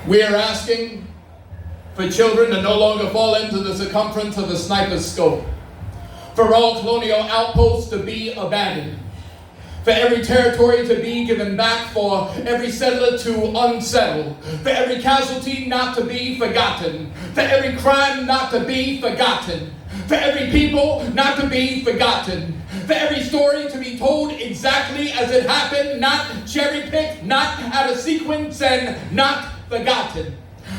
We are asking for children to no longer fall into the circumference of the sniper's scope, for all colonial outposts to be abandoned, for every territory to be given back, for every settler to unsettle, for every casualty not to be forgotten, for every crime not to be forgotten, for every people not to be forgotten, for every story to be told exactly as it happened, not cherry-picked, not out of sequence, and not forgotten.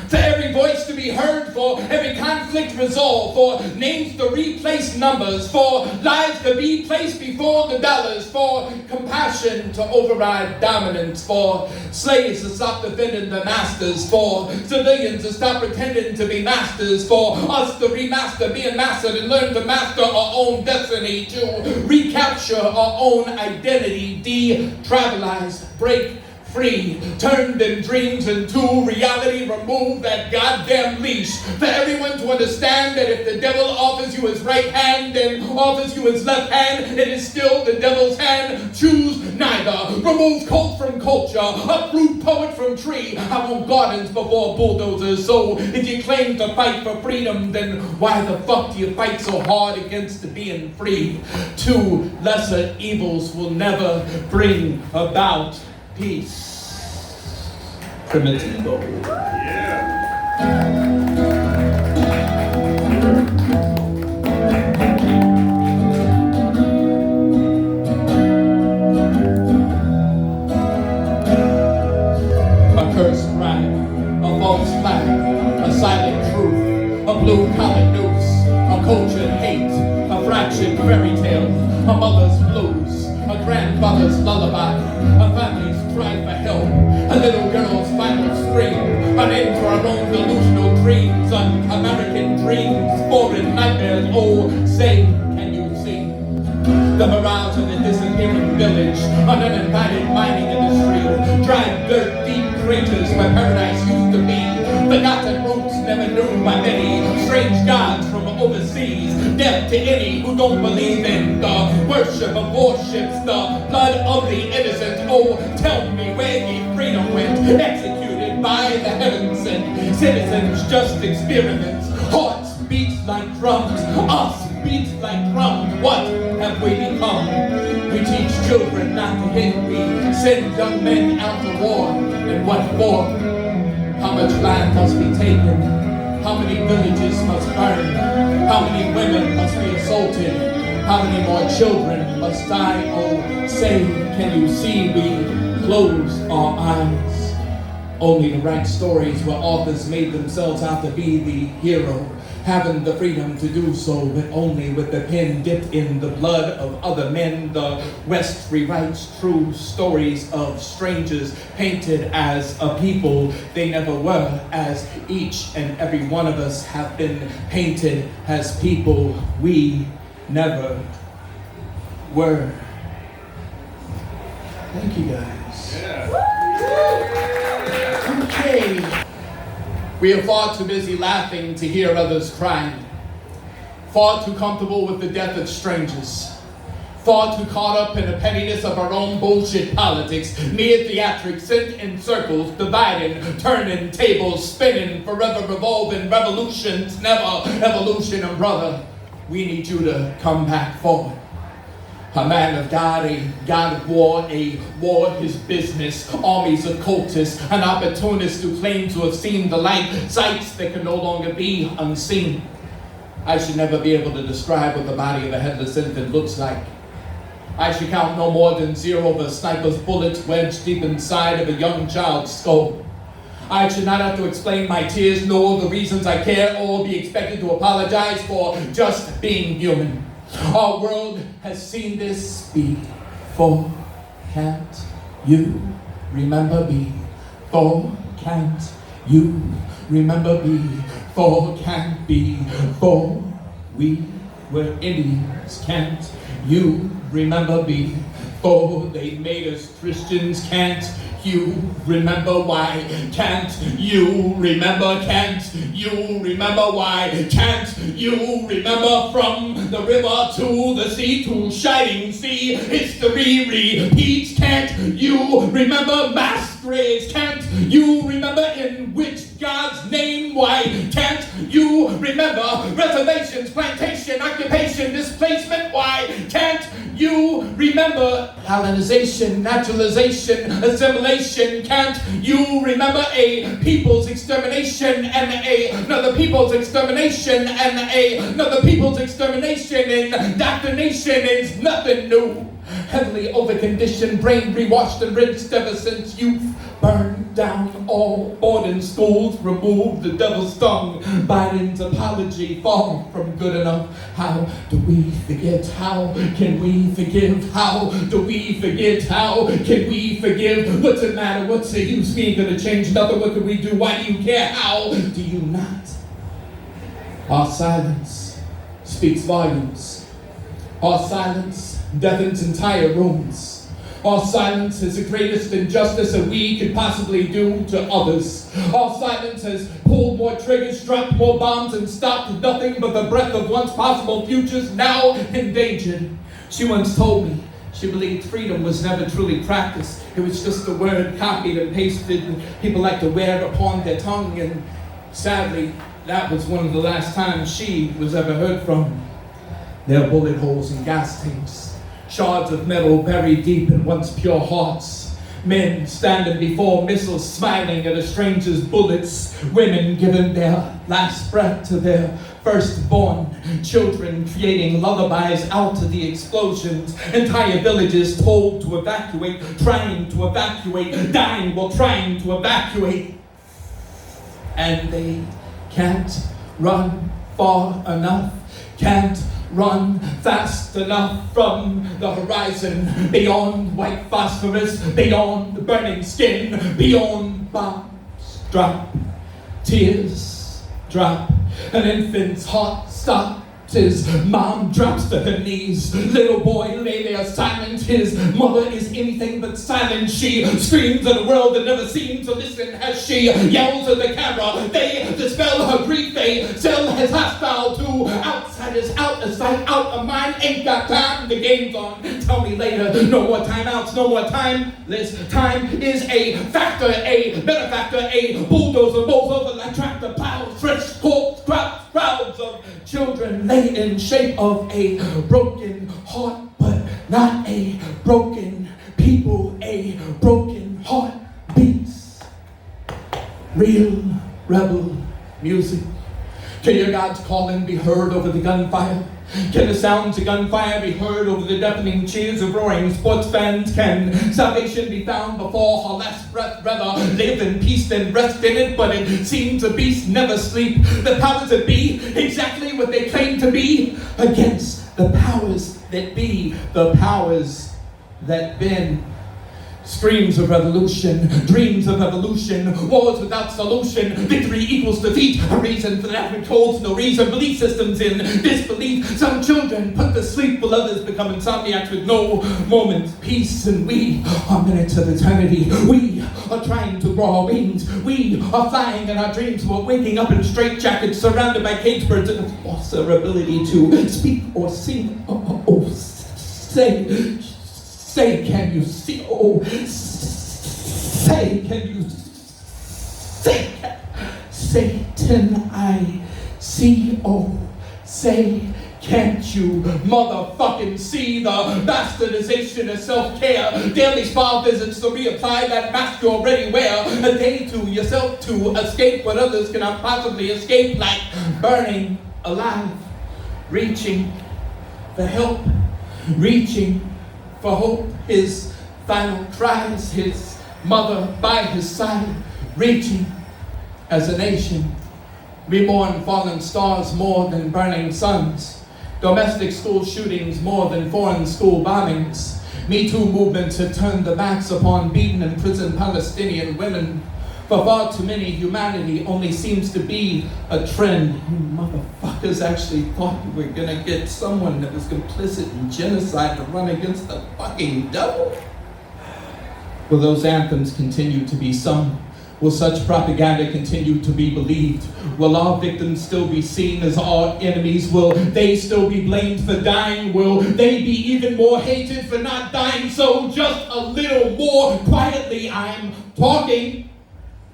For every voice to be heard, for every conflict resolved, for names to replace numbers, for lives to be placed before the dollars, for compassion to override dominance, for slaves to stop defending their masters, for civilians to stop pretending to be masters, for us to remaster being mastered and learn to master our own destiny, to recapture our own identity, de-tribalize, break free, turn them dreams into reality, remove that goddamn leash. For everyone to understand that if the devil offers you his right hand and offers you his left hand, it is still the devil's hand. Choose neither. Remove cult from culture, uproot poet from tree. I want gardens before bulldozers. So if you claim to fight for freedom, then why the fuck do you fight so hard against being free? Two lesser evils will never bring about peace. Primitivo. A cursed rhyme, a false flag, a silent truth, a blue-collar noose, a cultured hate, a fractured fairy tale, a mother's blues, a grandfather's lullaby, a family's cry for help, a little girl's final scream, an end to our own delusional dreams, un-American dreams, foreign nightmares. Oh, say, can you see the mirage of the disappearing village, an uninvited mining industry, dry dirt, deep craters where paradise used to be, forgotten roots never knew by many, strange gods from overseas, death to any who don't believe in the worship of warships, the blood of the innocent. Oh, tell me where ye freedom went, executed by the heavens, and citizens just experiments. Hearts beat like drums, us beat like drums. What have we become? We teach children not to hit, we send young men out to war, and what for? How much land must be taken? How many villages must burn? How many women must be assaulted? How many more children must die? Oh, say, can you see we close our eyes? Only to write stories where authors made themselves out to be the hero, having the freedom to do so, but only with the pen dipped in the blood of other men. The West rewrites true stories of strangers painted as a people they never were, as each and every one of us have been painted as people we never were. Thank you, guys. Okay. We are far too busy laughing to hear others crying, far too comfortable with the death of strangers, far too caught up in the pettiness of our own bullshit politics, mere theatrics sent in circles, dividing, turning, tables spinning, forever revolving, revolutions, never evolution. And brother, we need you to come back forward. A man of God, a God of war, a war his business, armies of cultists, an opportunist who claims to have seen the light, sights that can no longer be unseen. I should never be able to describe what the body of a headless infant looks like. I should count no more than zero of a sniper's bullets wedged deep inside of a young child's skull. I should not have to explain my tears, nor the reasons I care, or be expected to apologize for just being human. Our world has seen this before. Can't you remember before? Can't you remember before? Can't before we were Indians? Can't you remember before they made us Christians? Can't you remember why? Can't you remember? Can't you remember why? Can't you remember from the river to the sea to shining sea? History repeats. Can't you remember mass graves? Can't you remember in which God's name? Why can't you remember reservations, plantation, occupation, displacement? Why can't you remember colonization, naturalization, assimilation? Can't you remember a people's extermination and another people's extermination and another people's extermination? Indoctrination is nothing new. Heavily overconditioned, brain rewashed and rinsed ever since youth. Burned down all boarding schools, removed the devil's tongue. Biden's apology, far from good enough. How do we forget? How can we forgive? How do we forget? How can we forgive? What's the matter? What's the use? We ain't gonna change nothing. What can we do? Why do you care? How do you not? Our silence speaks volumes. Our silence deafens entire rooms. Our silence is the greatest injustice that we could possibly do to others. Our silence has pulled more triggers, dropped more bombs, and stopped nothing but the breath of once possible futures now endangered. She once told me she believed freedom was never truly practiced. It was just a word copied and pasted, and people like to wear it upon their tongue. And sadly, that was one of the last times she was ever heard from. There are bullet holes and gas tanks. Shards of metal buried deep in once pure hearts. Men standing before missiles, smiling at a stranger's bullets. Women giving their last breath to their firstborn. Children creating lullabies out to the explosions. Entire villages told to evacuate, trying to evacuate, dying while trying to evacuate. And they can't run far enough, can't run fast enough from the horizon, beyond white phosphorus, beyond burning skin, beyond bombs drop, tears drop, an infant's heart stops. His mom drops to her knees. Little boy lay there silent. His mother is anything but silent. She screams at a world that never seems to listen as she yells at the camera. They dispel her grief. They sell his hostile to outsiders. Out of sight, out of mind. Ain't got time. The game's on. Tell me later. No more timeouts. No more timeless. Time is a factor, a benefactor, a bulldozer rolls over like tractor plows. Fresh corpse drops. Crowds of children lay in shape of a broken heart, but not a broken people. A broken heart beats. Real rebel music. Can your God's calling be heard over the gunfire? Can the sounds of gunfire be heard over the deafening cheers of roaring sports fans? Can salvation be found before her last breath? Rather live in peace than rest in it, but it seems a beast never sleep. The powers that be, exactly what they claim to be, against the powers that be, the powers that been. Screams of revolution, dreams of evolution, wars without solution, victory equals defeat, a reason for that which holds no reason, belief systems in disbelief. Some children put to sleep while others become insomniacs with no moment's peace. And we are minutes of eternity. We are trying to grow our wings. We are flying in our dreams. We're waking up in straitjackets, surrounded by cage birds, and have lost our ability to speak or sing or say, can you see? Oh, say, can you say? Satan, I see. Oh, say, can't you motherfucking see the bastardization of self-care? Daily spa visits to reapply that mask you already wear. A day to yourself to escape what others cannot possibly escape, like burning alive, reaching for help, reaching for hope. His final cries, his mother by his side, reaching as a nation. We mourn fallen stars more than burning suns, domestic school shootings more than foreign school bombings. Me Too movements have turned their backs upon beaten and imprisoned Palestinian women. For far too many, humanity only seems to be a trend. You motherfuckers actually thought we were gonna get someone that was complicit in genocide to run against the fucking devil? Will those anthems continue to be sung? Will such propaganda continue to be believed? Will our victims still be seen as our enemies? Will they still be blamed for dying? Will they be even more hated for not dying? So just a little more quietly I'm talking.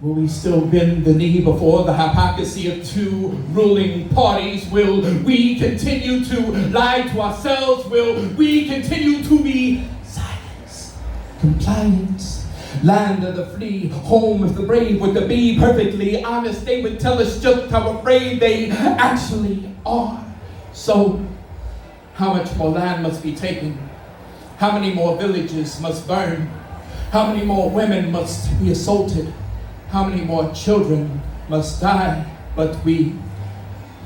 Will we still bend the knee before the hypocrisy of two ruling parties? Will we continue to lie to ourselves? Will we continue to be silence, compliance? Land of the free, home of the brave, would the be perfectly honest, they would tell us just how afraid they actually are. So, how much more land must be taken? How many more villages must burn? How many more women must be assaulted? How many more children must die? But we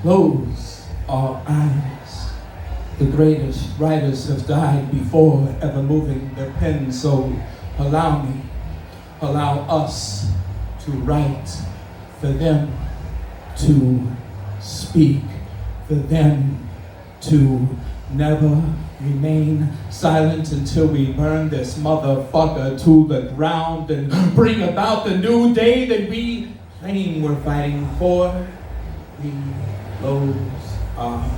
close our eyes. The greatest writers have died before ever moving their pen, so allow us to write, for them to speak, for them to never remain silent until we burn this motherfucker to the ground and bring about the new day that we claim we're fighting for. We close our